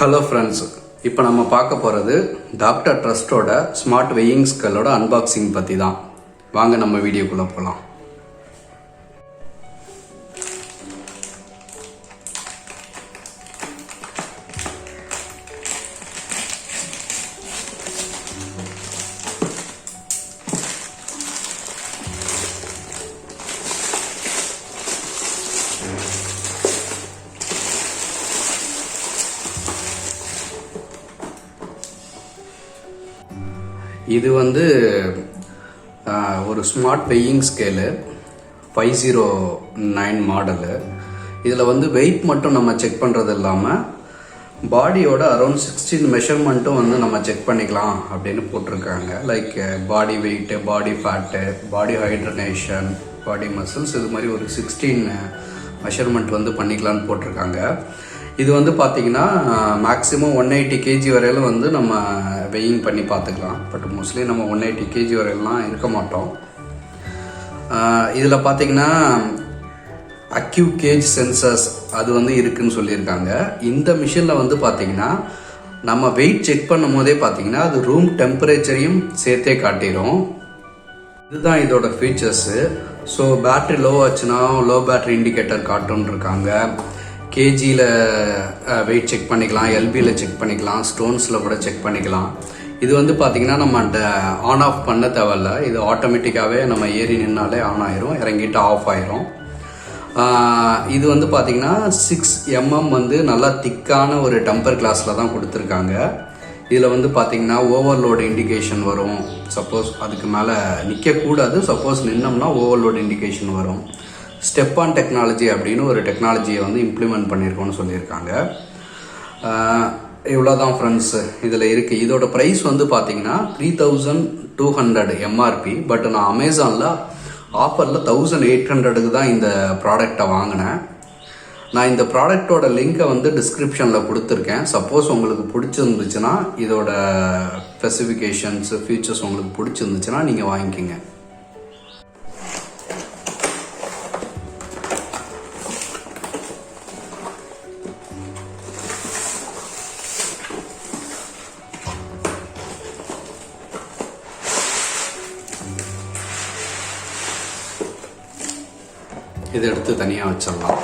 Hello friends, இப்போ நம்ம பார்க்க போகிறது டாக்டர் ட்ரஸ்டோட ஸ்மார்ட் வெயிங் ஸ்கேலோட அன்பாக்சிங் பற்றி தான். வாங்க நம்ம வீடியோக்குள்ளே போகலாம். இது ஒரு ஸ்மார்ட் வெயிங் ஸ்கேலு 509 மாடலு. இதில் வெயிட் மட்டும் நம்ம செக் பண்ணுறது இல்லாமல் பாடியோட அரௌண்ட் 16 மெஷர்மெண்ட்டும் நம்ம செக் பண்ணிக்கலாம் அப்படின்னு போட்டிருக்காங்க. லைக் பாடி வெயிட்டு, பாடி ஃபேட்டு, பாடி ஹைட்ரனேஷன், பாடி மசில்ஸ், இது மாதிரி ஒரு 16 மெஷர்மெண்ட் பண்ணிக்கலான்னு போட்டிருக்காங்க. இது பார்த்தீங்கன்னா மேக்ஸிமம் 180 கேஜி வரையிலும் நம்ம வெயிங் பண்ணி பார்த்துக்கலாம். பட் மோஸ்ட்லி நம்ம 180 கேஜி வரையிலாம் இருக்க மாட்டோம். இதில் பார்த்தீங்கன்னா அக்யூ கேஜ் சென்சர்ஸ் அது இருக்குதுன்னு சொல்லியிருக்காங்க. இந்த மிஷினில் பார்த்தீங்கன்னா நம்ம வெயிட் செக் பண்ணும் போதே பார்த்தீங்கன்னா அது ரூம் டெம்பரேச்சரையும் சேர்த்தே காட்டிடும். இதுதான் இதோட ஃபீச்சர்ஸு. ஸோ பேட்ரி லோ ஆச்சுன்னா லோ பேட்ரி இண்டிகேட்டர் காட்டுன்னு இருக்காங்க. கேஜியில் வெயிட் செக் பண்ணிக்கலாம், எல்பியில் செக் பண்ணிக்கலாம், ஸ்டோன்ஸில் கூட செக் பண்ணிக்கலாம். இது பார்த்தீங்கன்னா நம்ம ஆன் ஆஃப் பண்ண தேவையில்ல. இது ஆட்டோமேட்டிக்காகவே நம்ம ஏறி நின்னாலே ஆன் ஆயிரும், இறங்கிட்டு ஆஃப் ஆயிரும். இது பார்த்தீங்கன்னா 6 mm நல்லா திக்கான ஒரு டெம்பர் கிளாஸில் தான் கொடுத்துருக்காங்க. இதில் பார்த்தீங்கன்னா ஓவர்லோடு இண்டிகேஷன் வரும். சப்போஸ் அதுக்கு மேலே நிற்கக்கூடாது, சப்போஸ் நின்னோம்னா ஓவர்லோடு இண்டிகேஷன் வரும். ஸ்டெப் ஆன் டெக்னாலஜி அப்படின்னு ஒரு டெக்னாலஜியை இம்ப்ளிமெண்ட் பண்ணியிருக்கோன்னு சொல்லியிருக்காங்க. இவ்வளோதான் ஃப்ரெண்ட்ஸ் இதில் இருக்குது. இதோட ப்ரைஸ் பார்த்தீங்கன்னா 3200 எம்ஆர்பி. பட் நான் அமேசானில் ஆஃபரில் 1800க்கு தான் இந்த ப்ராடக்டை வாங்கினேன். நான் இந்த ப்ராடக்டோட லிங்கை டிஸ்கிரிப்ஷனில் கொடுத்துருக்கேன். சப்போஸ் உங்களுக்கு பிடிச்சிருந்துச்சுன்னா, இதோட ஸ்பெசிஃபிகேஷன்ஸ், ஃபீச்சர்ஸ் உங்களுக்கு பிடிச்சிருந்துச்சுன்னா நீங்கள் வாங்கிக்கோங்க. இதை எடுத்து தனியாக வச்சிடலாம்.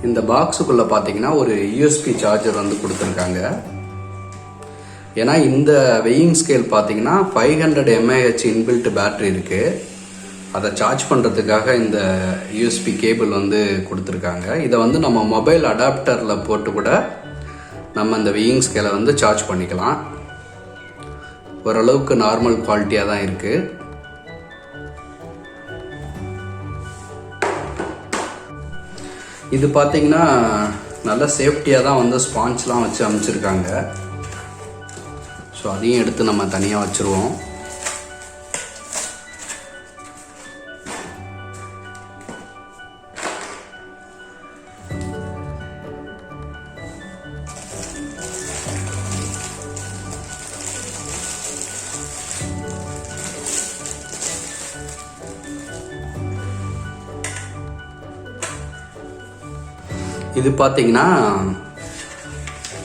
இந்த பாக்ஸுக்குள்ளே பார்த்தீங்கன்னா ஒரு யூஎஸ்பி சார்ஜர் கொடுத்துருக்காங்க. ஏன்னா இந்த வெயிங் ஸ்கேல் பார்த்தீங்கன்னா 500 mAh இன்பில்ட் பேட்டரி இருக்குது. அதை சார்ஜ் பண்ணுறதுக்காக இந்த யூஎஸ்பி கேபிள் கொடுத்துருக்காங்க. இதை நம்ம மொபைல் அடாப்டரில் போட்டு கூட நம்ம இந்த வெயிங் ஸ்கேலை சார்ஜ் பண்ணிக்கலாம். ஓரளவுக்கு நார்மல் குவாலிட்டியாக தான் இருக்குது. இது பார்த்தீங்கன்னா நல்ல சேஃப்டியாக தான் ஸ்பான்ச்லாம் வச்சு அமைச்சிருக்காங்க. ஸோ அதையும் எடுத்து நம்ம தனியாக வச்சுருவோம். இது பார்த்தீங்கன்னா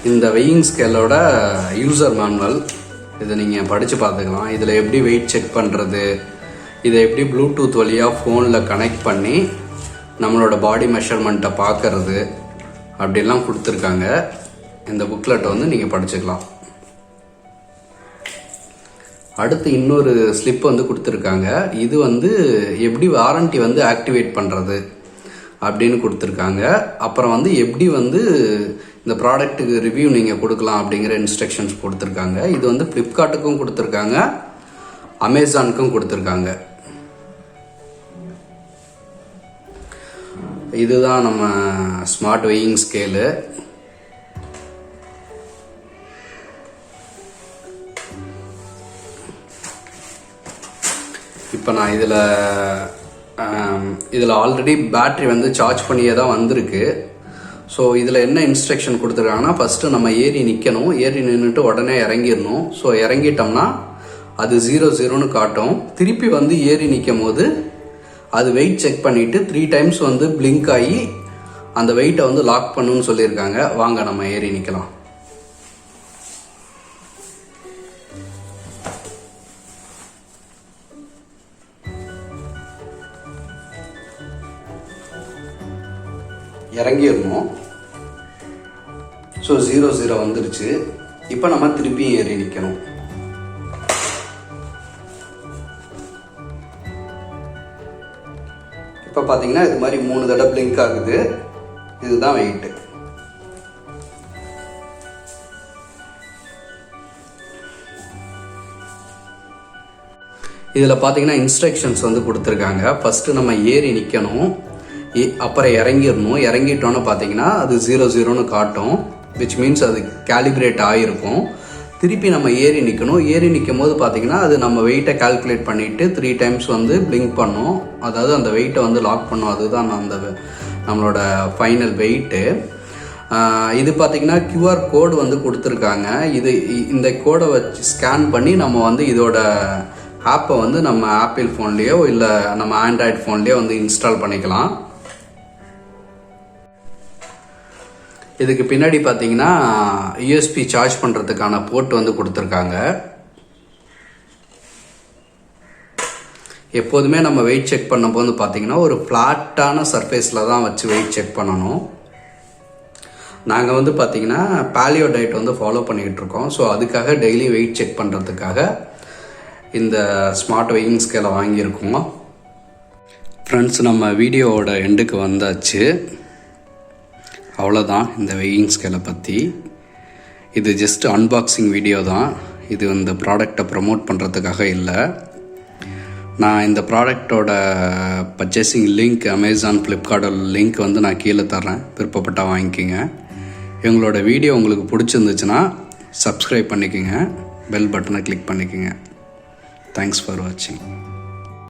இந்த வெயிங் ஸ்கேலோட யூசர் மேனுவல். இதை நீங்கள் படித்து பார்த்துக்கலாம். இதில் எப்படி வெயிட் செக் பண்ணுறது, இதை எப்படி ப்ளூடூத் வழியாக ஃபோனில் கனெக்ட் பண்ணி நம்மளோட பாடி மெஷர்மெண்ட்டை பார்க்கறது அப்படிலாம் கொடுத்துருக்காங்க. இந்த புக்லெட்டை நீங்கள் படிச்சுக்கலாம். அடுத்து இன்னொரு ஸ்லிப் கொடுத்துருக்காங்க. இது எப்படி வாரண்டி ஆக்டிவேட் பண்ணுறது அப்படின்னு கொடுத்துருக்காங்க. அப்புறம் எப்படி இந்த ப்ராடக்ட்டுக்கு ரிவ்யூ நீங்கள் கொடுக்கலாம் அப்படிங்கிற இன்ஸ்ட்ரக்ஷன்ஸ் கொடுத்துருக்காங்க. இது ஃப்ளிப்கார்ட்டுக்கும் கொடுத்துருக்காங்க, அமேசானுக்கும் கொடுத்துருக்காங்க. இதுதான் நம்ம ஸ்மார்ட் வெயிங் ஸ்கேலு. இப்போ நான் இதில் ஆல்ரெடி பேட்ரி சார்ஜ் பண்ணியே தான் வந்திருக்கு. ஸோ இதில் என்ன இன்ஸ்ட்ரக்ஷன் கொடுத்துருக்காங்கன்னா, ஃபஸ்ட்டு நம்ம ஏறி நிற்கணும், ஏறி நின்றுட்டு உடனே இறங்கிடணும். ஸோ இறங்கிட்டோம்னா அது 00ன்னு காட்டும். திருப்பி ஏறி நிற்கும் போது அது வெயிட் செக் பண்ணிவிட்டு 3 டைம்ஸ் வந்து பிளிங்க் ஆகி அந்த வெயிட்டை வந்து லாக் பண்ணுன்னு சொல்லியிருக்காங்க. வாங்க நம்ம ஏறி நிற்கலாம். இறங்கிடணும். ஸோ 0 வந்துருச்சு. இப்போ நம்ம திருப்பியும் ஏறி நிற்கணும். இப்போ பார்த்தீங்கன்னா இது மாதிரி 3 தடவை பிளிங்க் ஆகுது. இதுதான் வெயிட்டு. இதில் பார்த்தீங்கன்னா இன்ஸ்ட்ரக்ஷன்ஸ் வந்து கொடுத்துருக்காங்க. ஃபஸ்ட்டு நம்ம ஏறி நிற்கணும், அப்புறம் இறங்கிடணும். இறங்கிட்டோன்னு பார்த்தீங்கன்னா அது 0 காட்டும், விச் மீன்ஸ் அது கேலிப்ரேட் ஆகிருக்கும். திருப்பி நம்ம ஏறி நிற்கணும். ஏறி நிற்கும் போது பார்த்தீங்கன்னா அது நம்ம வெயிட்டை கால்குலேட் பண்ணிவிட்டு 3 டைம்ஸ் வந்து பிளிங்க் பண்ணும், அதாவது அந்த வெயிட்டை வந்து லாக் பண்ணும். அதுதான் நம்மளோட ஃபைனல் வெயிட்டு. இது பார்த்திங்கன்னா QR கோடு வந்து கொடுத்துருக்காங்க. இந்த கோடை வச்சு ஸ்கேன் பண்ணி நம்ம வந்து இதோட ஆப்பை வந்து நம்ம ஆப்பிள் ஃபோன்லேயோ இல்லை நம்ம ஆண்ட்ராய்டு ஃபோன்லேயோ வந்து இன்ஸ்டால் பண்ணிக்கலாம். இதுக்கு பின்னாடி பார்த்தீங்கன்னா USB சார்ஜ் பண்ணுறதுக்கான போர்ட் வந்து கொடுத்துருக்காங்க. எப்போதுமே நம்ம வெயிட் செக் பண்ணும்போது பார்த்தீங்கன்னா ஒரு ஃப்ளாட்டான சர்ஃபேஸில் தான் வச்சு வெயிட் செக் பண்ணணும். நாங்கள் வந்து பார்த்தீங்கன்னா பாலியோ டயட் வந்து ஃபாலோ பண்ணிக்கிட்டு இருக்கோம். ஸோ அதுக்காக டெய்லி வெயிட் செக் பண்ணுறதுக்காக இந்த ஸ்மார்ட் வெயிங் ஸ்கேலை வாங்கியிருக்கோம். ஃப்ரெண்ட்ஸ், நம்ம வீடியோவோட எண்டுக்கு வந்தாச்சு. அவ்வளோதான் இந்த வெயிங் ஸ்கேலை பற்றி. இது ஜஸ்ட் அன்பாக்சிங் வீடியோ தான். இது இந்த ப்ராடக்டை ப்ரமோட் பண்ணுறதுக்காக இல்லை. நான் இந்த ப்ராடக்டோட purchasing link Amazon Flipkart link வந்து நான் கீழே தர்றேன், விருப்பப்பட்டால் வாங்கிக்கோங்க. எங்களோட வீடியோ உங்களுக்கு பிடிச்சிருந்துச்சுன்னா சப்ஸ்கிரைப் பண்ணிக்கோங்க, பெல் பட்டனை கிளிக் பண்ணிக்கோங்க. தேங்க்ஸ் ஃபார் வாட்சிங்.